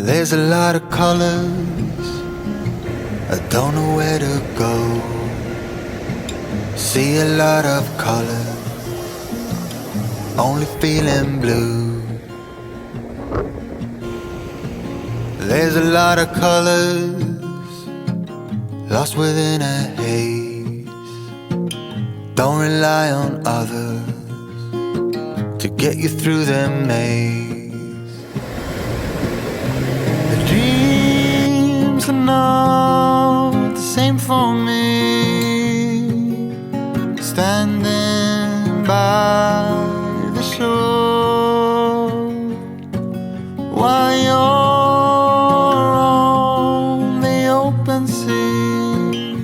There's a lot of colors, I don't know where to go. See a lot of colors, only feeling blue. There's a lot of colors, lost within a haze. Don't rely on others to get you through the maze. The dreams are not the same for me. Standing by the shore while you're on the open sea.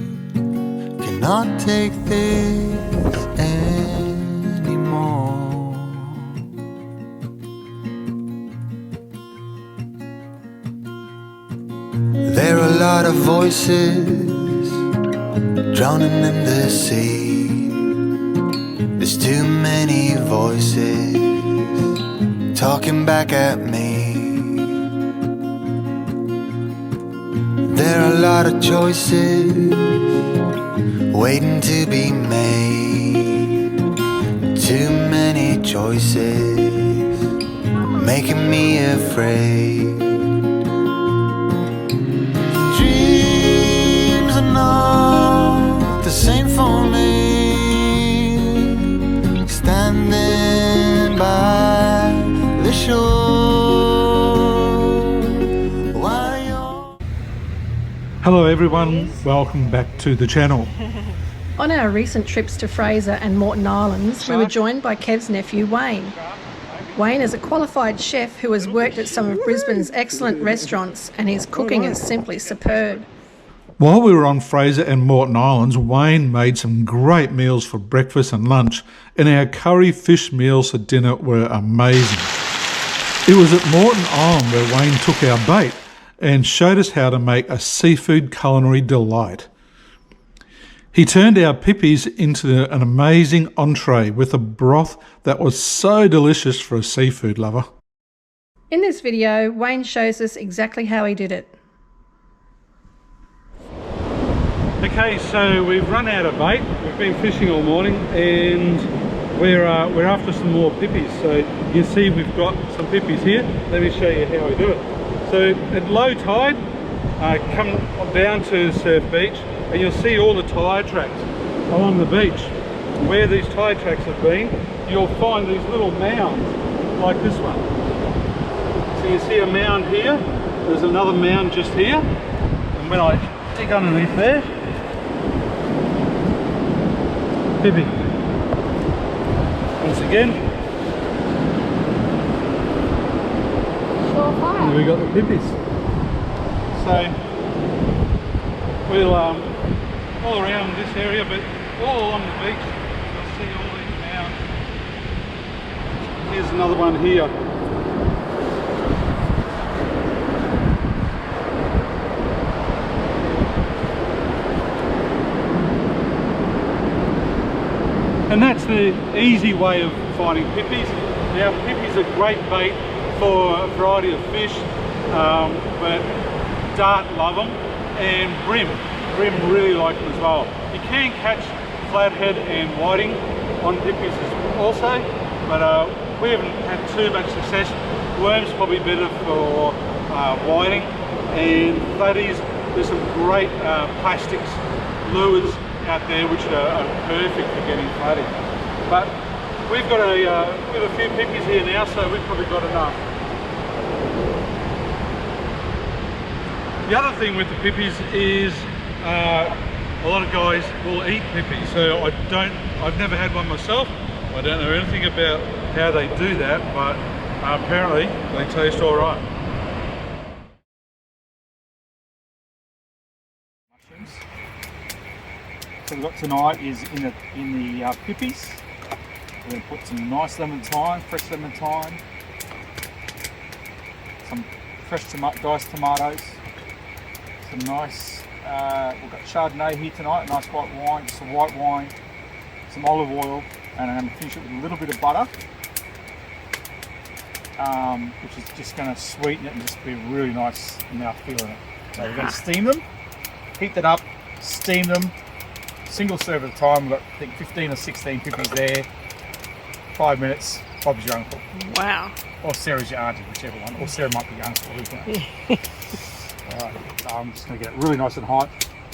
Cannot take this anymore. There are a lot of voices drowning in the sea. There's too many voices talking back at me. There are a lot of choices waiting to be made. Too many choices making me afraid. Dreams are not the same for me. Standing by the shore while you're... Hello everyone, welcome back to the channel. On our recent trips to Fraser and Moreton Islands, we were joined by Kev's nephew Wayne. Wayne is a qualified chef who has worked at some of Brisbane's excellent restaurants, and his cooking is simply superb. While we were on Fraser and Moreton Islands, Wayne made some great meals for breakfast and lunch, and our curry fish meals for dinner were amazing. It was at Moreton Island where Wayne took our bait and showed us how to make a seafood culinary delight. He turned our Pippis into an amazing entree with a broth that was so delicious for a seafood lover. In this video, Wayne shows us exactly how he did it. Okay, so we've run out of bait. We've been fishing all morning and we're after some more Pippis. So you can see we've got some Pippis here. Let me show you how we do it. So at low tide, come down to Surf Beach and you'll see all the tyre tracks along the beach. Where these tyre tracks have been, you'll find these little mounds like this one. So you see a mound here, there's another mound just here, and when I dig underneath there, Pippi. Once again, and we got the Pippis. So we'll all around this area, but all along the beach, you'll see all these mounds. Here's another one here. And that's the easy way of finding Pippis. Now, Pippis are great bait for a variety of fish, but dart love them, and brim really like them as well. You can catch flathead and whiting on Pippis also, but we haven't had too much success. Worm's probably better for whiting, and flatties, there's some great plastics lures out there which are perfect for getting flatty. But we've got a few Pippis here now, so we've probably got enough. The other thing with the Pippis is a lot of guys will eat Pippis. So I've never had one myself. I don't know anything about how they do that, but apparently they taste all right. So we've got tonight is in the Pippis. We're going to put some nice lemon thyme, fresh lemon thyme, some fresh diced tomatoes, some nice, we've got Chardonnay here tonight, nice white wine, some white wine, some olive oil, and I'm going to finish it with a little bit of butter. which is just going to sweeten it and just be a really nice mouthfeel in it. So we're going to steam them, heat that up, steam them, single serve at a time. We've got, I think, 15 or 16 Pippis there. 5 minutes, Bob's your uncle. Wow. Or Sarah's your auntie, whichever one. Or Sarah might be your uncle. Alright, so I'm just going to get it really nice and hot.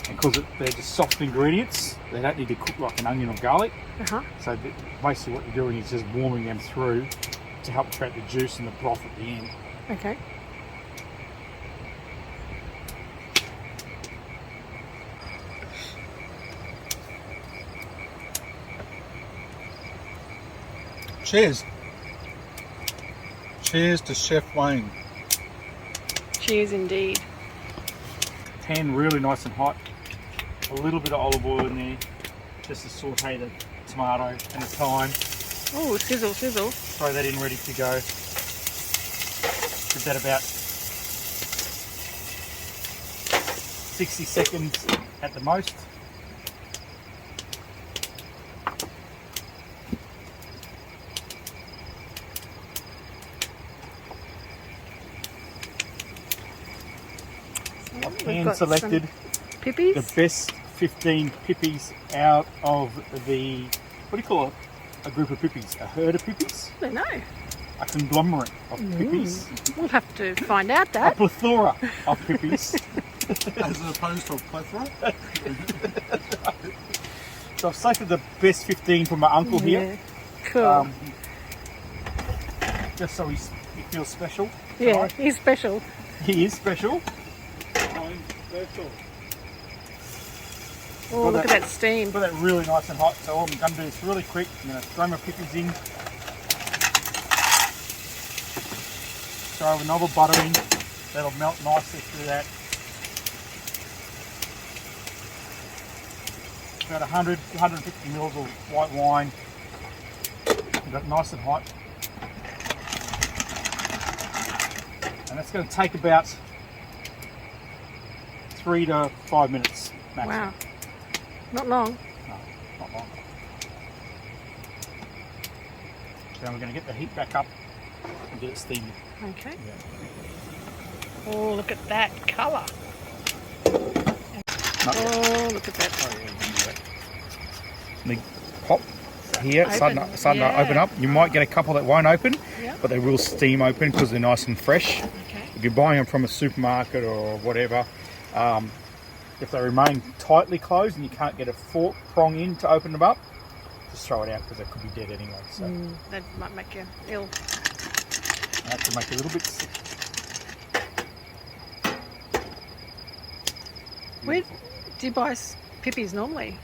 And because they're just soft ingredients, they don't need to cook like an onion or garlic. So basically what you're doing is just warming them through to help create the juice and the broth at the end. Okay. Cheers. Cheers to Chef Wayne. Cheers indeed. Pan really nice and hot. A little bit of olive oil in there just to saute the tomato and the thyme. Oh, sizzle, sizzle. Throw that in ready to go. Give that about 60 seconds at the most. I've hand selected Pippis? the best 15 Pippis out of the, what do you call it? A group of Pippis? A herd of Pippis? I don't know. A conglomerate of Pippis. We'll have to find out A that. plethora of Pippis. As opposed to a plethora. So I've selected the best 15 from my uncle here. Cool. Just so he feels special. Yeah, tonight. he's special. He is special. I'm special. Oh, look at that steam. Got that really nice and hot. So all I'm going to do is really quick. I'm going to throw my Pippis in. Throw another butter in. That'll melt nicely through that. About 100, 150 mils of white wine. We've got nice and hot. And that's going to take about 3 to 5 minutes maximum. Wow. Not long. No, not long. So now we're going to get the heat back up and get it steaming. Okay. Yeah. Oh, look at that colour. Not yet. Oh, look at that. Oh, yeah, we can do that. And they pop here, starting to open up. You might get a couple that won't open, but they will steam open because they're nice and fresh. Okay. If you're buying them from a supermarket or whatever, if they remain tightly closed and you can't get a fork prong in to open them up, just throw it out because they could be dead anyway. So That might make you ill. I have to make a little bit sick. Where do you buy Pippis normally?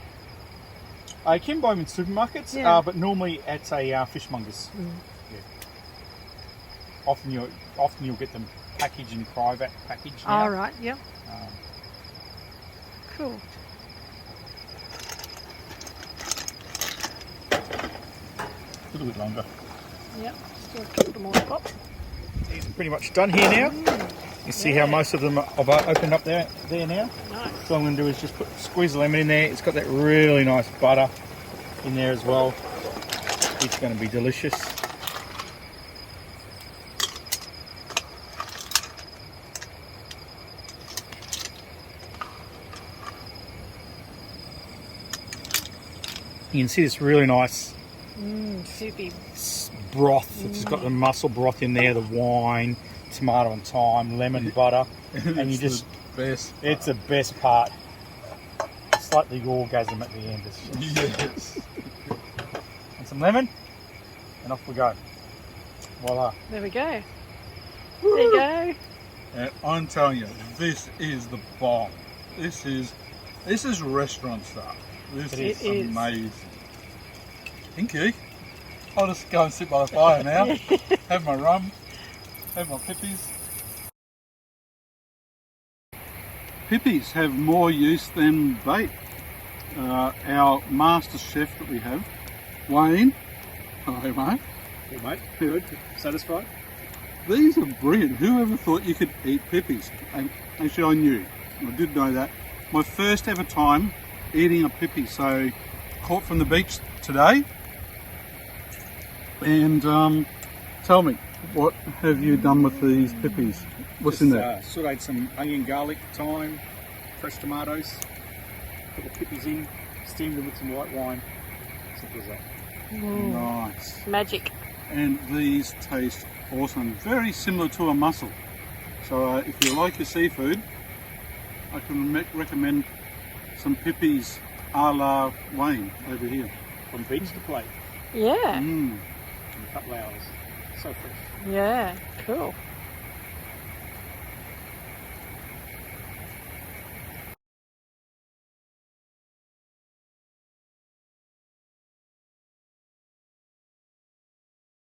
You can buy them in supermarkets, Yeah. but normally at a fishmonger's. Yeah. Often you'll get them packaged in cryovac package now. All right. Yep. Cool. A little bit longer. Yep. Still a couple more to pop. These are pretty much done here now. You see how most of them have opened up there now? Nice. So all I'm going to do is just squeeze the lemon in there. It's got that really nice butter in there as well. It's going to be delicious. You can see this really nice Soupy. broth. It's got the mussel broth in there, the wine, tomato and thyme, lemon, butter, and you just best. It's the best part. It's like the orgasm at the end. It's just, Yes. and some lemon, and off we go. Voila. There we go. There you go. And I'm telling you, this is the bomb. This is restaurant stuff. This is is. amazing. Thank you. I'll just go and sit by the fire now. Have my rum. Have my Pippis. Pippis have more use than bait. Our master chef that we have, Wayne. Hello, mate. Good, mate. Good. Satisfied? These are brilliant. Who ever thought you could eat Pippis? And actually, I knew. I did know that. My first ever time eating a Pippi. So, caught from the beach today. And tell me, What have you done with these Pippis? What's in there? Sauteed some onion, garlic, thyme, fresh tomatoes. Put the Pippis in, steamed them with some white wine. Simple as that. Nice. Magic. And these taste awesome. Very similar to a mussel. So if you like your seafood, I can recommend some Pippis a la Wayne over here. From beach to plate Yeah. Mm. in a couple of hours. So fresh. Yeah. Cool.